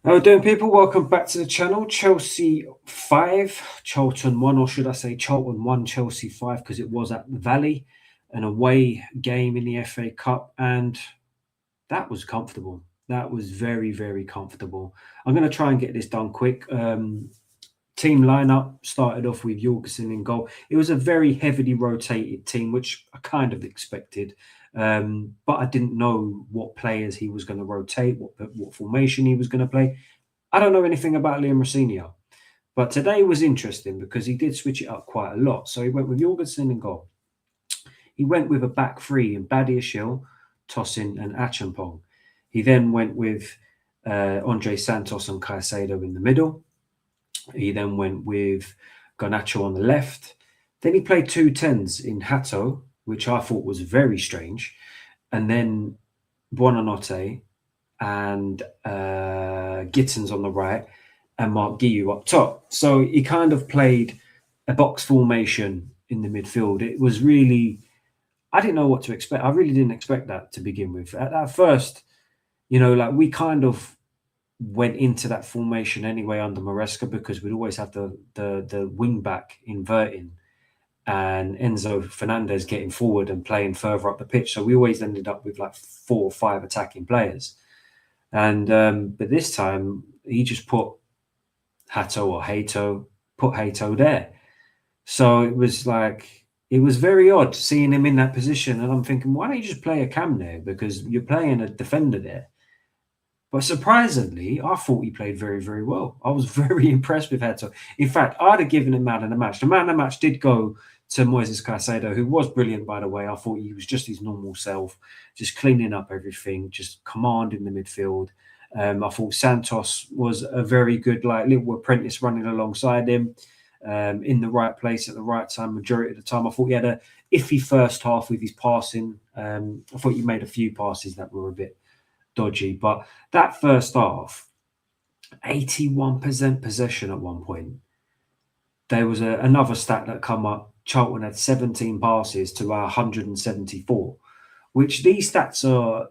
How are we doing, people? Welcome back to the channel. Chelsea 5, Charlton 1, or should I say Charlton 1, Chelsea 5, because it was at the Valley, an away game in the FA Cup, and that was comfortable. That was very, very comfortable. I'm going to try and get this done quick. Team lineup started off with Jorgensen in goal. It was a very heavily rotated team, which I kind of expected. But I didn't know what players he was going to rotate, what formation he was going to play. I don't know anything about Liam Roseniors, but today was interesting because he did switch it up quite a lot. So he went with Jorgensen in goal. He went with a back three in Badiashile, Tosin, and Achampong. He then went with Andre Santos and Caicedo in the middle. He then went with Garnacho on the left. Then he played 2 10s in Hato, which I thought was very strange. And then Buonanotte and Gittins on the right and Mark Guiu up top. So he kind of played a box formation in the midfield. It was really, I didn't know what to expect. I really didn't expect that to begin with. At first, like we kind of went into that formation anyway under Maresca because we'd always have the wing back inverting and Enzo Fernandez getting forward and playing further up the pitch. So we always ended up with like 4 or 5 attacking players. And but this time he just put Hato there. So it was very odd seeing him in that position. And I'm thinking, why don't you just play a cam there? Because you're playing a defender there. But surprisingly, I thought he played very, very well. I was very impressed with Hato. In fact, I'd have given him man of the match. The man of the match did go to Moises Caicedo, who was brilliant, by the way. I thought he was just his normal self, just cleaning up everything, just commanding the midfield. I thought Santos was a very good, little apprentice running alongside him in the right place at the right time, majority of the time. I thought he had a iffy first half with his passing. I thought he made a few passes that were a bit dodgy, but that first half, 81% possession at one point. There was another stat that come up. Charlton had 17 passes to our 174, which these stats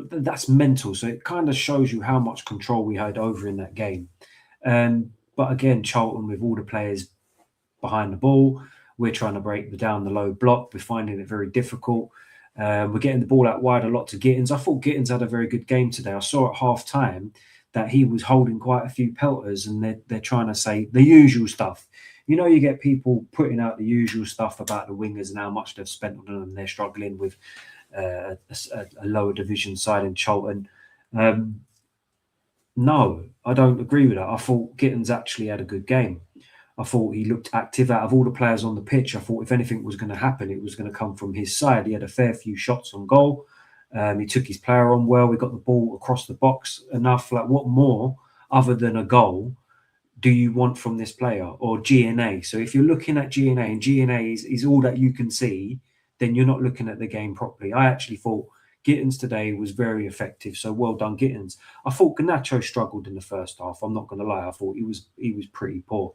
that's mental. So it kind of shows you how much control we had over in that game. But again, Charlton with all the players behind the ball, we're trying to break down the low block. We're finding it very difficult. We're getting the ball out wide a lot to Gittins. I thought Gittins had a very good game today. I saw at half time that he was holding quite a few pelters, and they're trying to say the usual stuff. You get people putting out the usual stuff about the wingers and how much they've spent on them, and they're struggling with a lower division side in Charlton. No, I don't agree with that. I thought Gittins actually had a good game. I thought he looked active. Out of all the players on the pitch, I thought if anything was going to happen, it was going to come from his side. He had a fair few shots on goal. He took his player on well. We got the ball across the box enough. What more, other than a goal, do you want from this player or GNA? So if you're looking at GNA and GNA is all that you can see, then you're not looking at the game properly. I actually thought Gittins today was very effective. So well done, Gittins. I thought Garnacho struggled in the first half. I'm not going to lie. I thought he was pretty poor.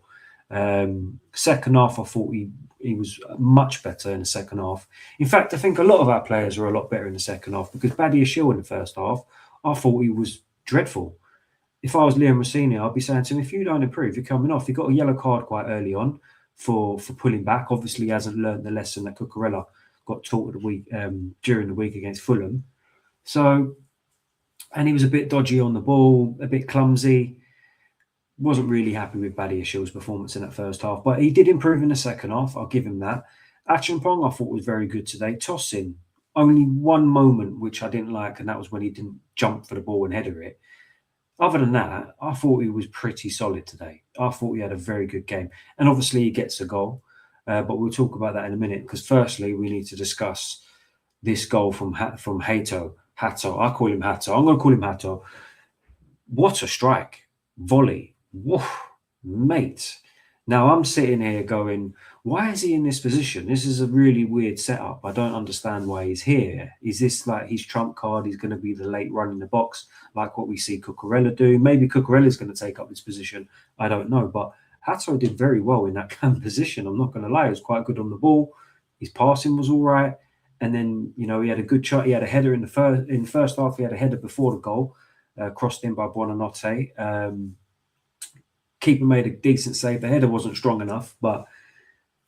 Second half, I thought he was much better in the second half. In fact, I think a lot of our players were a lot better in the second half because Badiashile in the first half, I thought he was dreadful. If I was Liam Roseniors, I'd be saying to him, if you don't improve, you're coming off. He got a yellow card quite early on for pulling back. Obviously, he hasn't learned the lesson that Cucurella got taught during the week against Fulham. So, and he was a bit dodgy on the ball, a bit clumsy. Wasn't really happy with Badiashile's performance in that first half, but he did improve in the second half. I'll give him that. Achampong, I thought was very good today. Tosin, only one moment which I didn't like, and that was when he didn't jump for the ball and header it. Other than that, I thought he was pretty solid today. I thought he had a very good game. And obviously he gets a goal, but we'll talk about that in a minute because firstly, we need to discuss this goal from Hato. I call him Hato. I'm going to call him Hato. What a strike. Volley. Whoa, mate. Now I'm sitting here going, why is he in this position? This is a really weird setup. I don't understand why he's here. Is this like his trump card? He's going to be the late run in the box, like what we see Cucurella do. Maybe Cucurella is going to take up this position. I don't know. But Hato did very well in that position. I'm not going to lie. He was quite good on the ball. His passing was all right. And then, he had a good shot. He had a header in the first half. He had a header before the goal. crossed in by Buonanotte. Keeper made a decent save. The header wasn't strong enough, but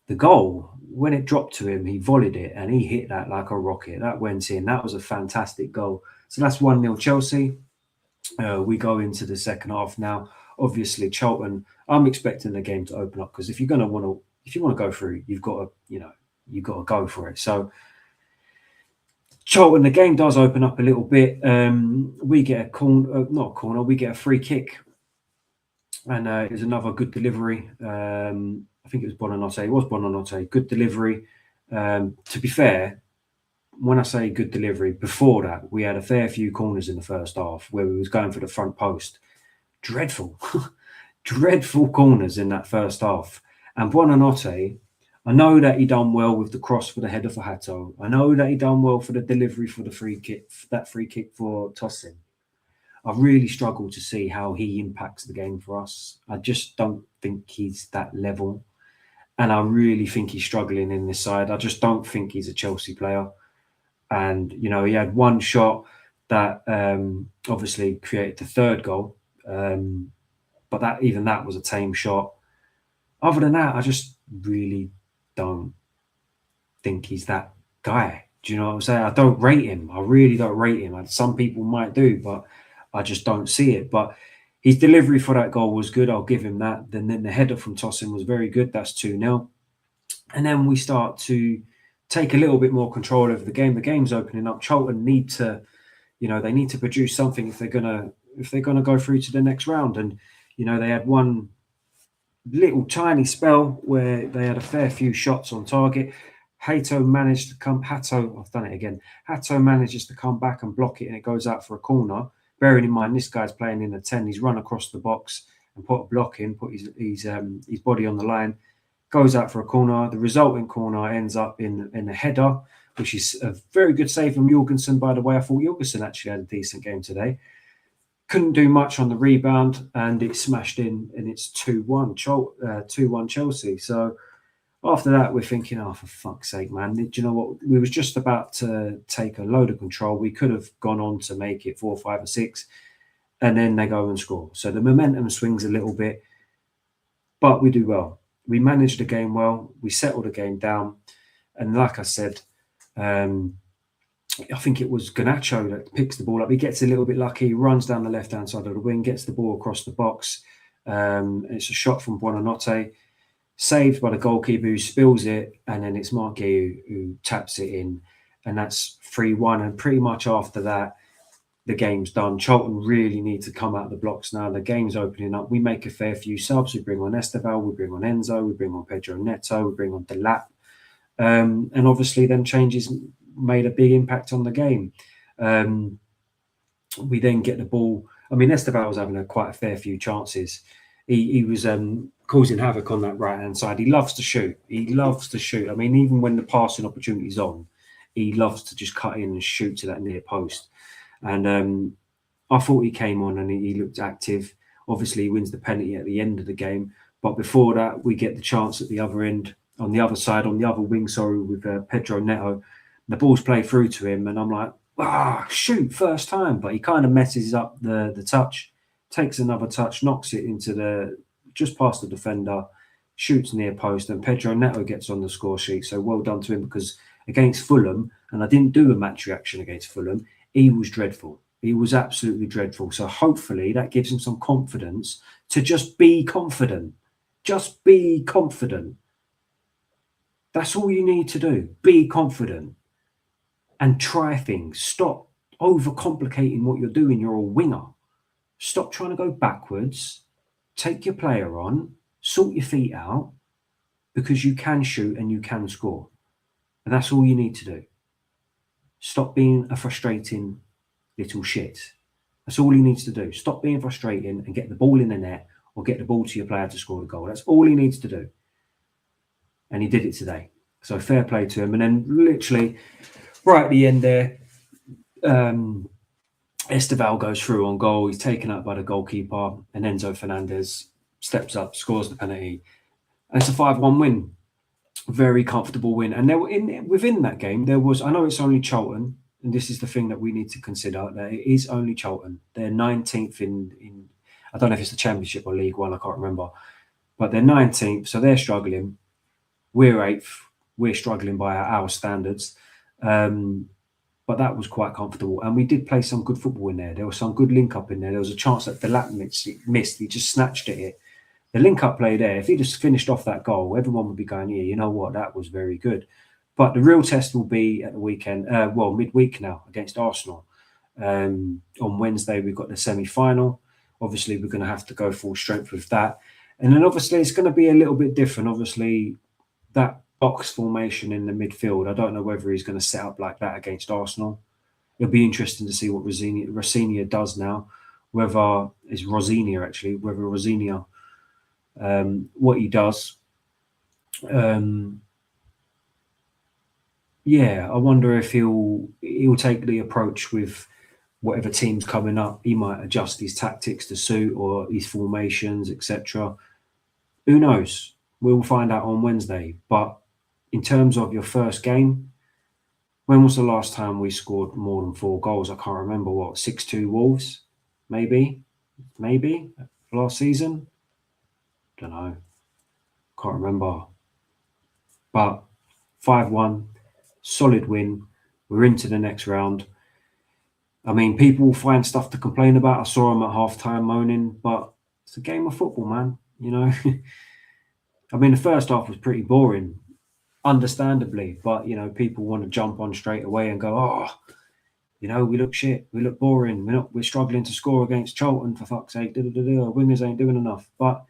the goal, when it dropped to him, he volleyed it and he hit that like a rocket. That went in. That was a fantastic goal. So that's 1-0 Chelsea. We go into the second half now. Obviously, Charlton, I'm expecting the game to open up, because if you want to go through, you've got to go for it. So Charlton, the game does open up a little bit. We get a corner, not a corner, we get a free kick. And it was another good delivery. I think it was Buonanotte. It was Buonanotte. Good delivery. To be fair, when I say good delivery, before that, we had a fair few corners in the first half where we was going for the front post. Dreadful, dreadful corners in that first half. And Buonanotte, I know that he done well with the cross for the header for Hato. I know that he done well for the delivery for the free kick, that free kick for Tosin. I really struggle to see how he impacts the game for us. I just don't think he's that level. And I really think he's struggling in this side. I just don't think he's a Chelsea player. And, he had one shot that obviously created the third goal. But that was a tame shot. Other than that, I just really don't think he's that guy. Do you know what I'm saying? I don't rate him. I really don't rate him. Some people might do, but I just don't see it. But his delivery for that goal was good. I'll give him that. Then the header from Tosin was very good. That's 2-0. And then we start to take a little bit more control over the game. The game's opening up. Charlton need to, they need to produce something if they're gonna go through to the next round. And they had one little tiny spell where they had a fair few shots on target. Hato manages to come back and block it, and it goes out for a corner. Bearing in mind, this guy's playing in a 10. He's run across the box and put a block in, put his body on the line, goes out for a corner. The resulting corner ends up in a header, which is a very good save from Jorgensen, by the way. I thought Jorgensen actually had a decent game today. Couldn't do much on the rebound, and it smashed in, and it's 2-1 Chelsea. So after that, we're thinking, oh, for fuck's sake, man. Do you know what? We was just about to take a load of control. We could have gone on to make it 4, 5, or 6, and then they go and score. So the momentum swings a little bit, but we do well. We manage the game well. We settle the game down. And like I said, I think it was Garnacho that picks the ball up. He gets a little bit lucky. He runs down the left-hand side of the wing, gets the ball across the box. It's a shot from Buonanotte, saved by the goalkeeper, who spills it, and then it's Marquis who taps it in, and that's 3-1. And pretty much after that, the game's done. Charlton really need to come out of the blocks now. The game's opening up. We make a fair few subs. We bring on Esteval, we bring on Enzo, we bring on Pedro Neto, we bring on Delap. And obviously then changes made a big impact on the game. We then get the ball. I mean, Esteval was having quite a fair few chances. He was causing havoc on that right-hand side. He loves to shoot. I mean, even when the passing opportunity's on, he loves to just cut in and shoot to that near post. And I thought he came on and he looked active. Obviously, he wins the penalty at the end of the game. But before that, we get the chance at the other end, on the other side, on the other wing, with Pedro Neto. The ball's played through to him, and I'm like, shoot, first time. But he kind of messes up the touch, takes another touch, knocks it into just past the defender, shoots near post, and Pedro Neto gets on the score sheet. So well done to him, because against Fulham, and I didn't do a match reaction against Fulham, he was dreadful. He was absolutely dreadful. So hopefully that gives him some confidence to just be confident. Just be confident. That's all you need to do. Be confident and try things. Stop overcomplicating what you're doing. You're a winger. Stop trying to go backwards. Take your player on. Sort your feet out, because you can shoot and you can score. And that's all you need to do. Stop being a frustrating little shit. That's all he needs to do. Stop being frustrating and get the ball in the net, or get the ball to your player to score the goal. That's all he needs to do. And he did it today. So fair play to him. And then literally right at the end there, Esteval goes through on goal. He's taken out by the goalkeeper, and Enzo Fernandez steps up, scores the penalty. And it's a 5-1 win. Very comfortable win. And there were within that game, there was, I know it's only Charlton, and this is the thing that we need to consider, that it is only Charlton. They're 19th in I don't know if it's the Championship or League One, I can't remember. But they're 19th, so they're struggling. We're 8th. We're struggling by our standards. But that was quite comfortable. And we did play some good football in there. There was some good link-up in there. There was a chance that Delap missed. He just snatched at it. The link-up play there, if he just finished off that goal, everyone would be going, yeah, you know what, that was very good. But the real test will be at the weekend, midweek now, against Arsenal. On Wednesday, we've got the semi-final. Obviously, we're going to have to go full strength with that. And then obviously, it's going to be a little bit different. Obviously, that box formation in the midfield, I don't know whether he's going to set up like that against Arsenal. It'll be interesting to see what Rosenior does now, whether it's Rosenior actually, whether Rosenior, what he does. Yeah, I wonder if he'll take the approach with whatever team's coming up. He might adjust his tactics to suit or his formations, etc. Who knows? We'll find out on Wednesday. But in terms of your first game, when was the last time we scored more than 4 goals? I can't remember. What, 6-2 Wolves? Maybe last season. Don't know. Can't remember. But 5-1. Solid win. We're into the next round. I mean, people will find stuff to complain about. I saw them at half-time moaning, but it's a game of football, man. You know, I mean, the first half was pretty boring, understandably, but, you know, people want to jump on straight away and go, oh, you know, we look shit. We look boring. We're struggling to score against Charlton, for fuck's sake. Our wingers ain't doing enough. But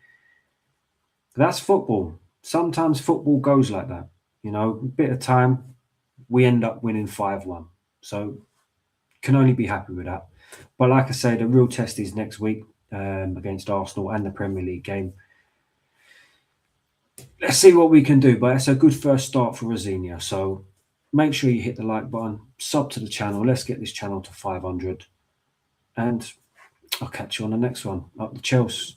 that's football. Sometimes football goes like that. You know, a bit of time, we end up winning 5-1. So can only be happy with that. But like I say, the real test is next week against Arsenal and the Premier League game. Let's see what we can do. But it's a good first start for Rosenior. So make sure you hit the like button, sub to the channel. Let's get this channel to 500. And I'll catch you on the next one. Up the Chelsea.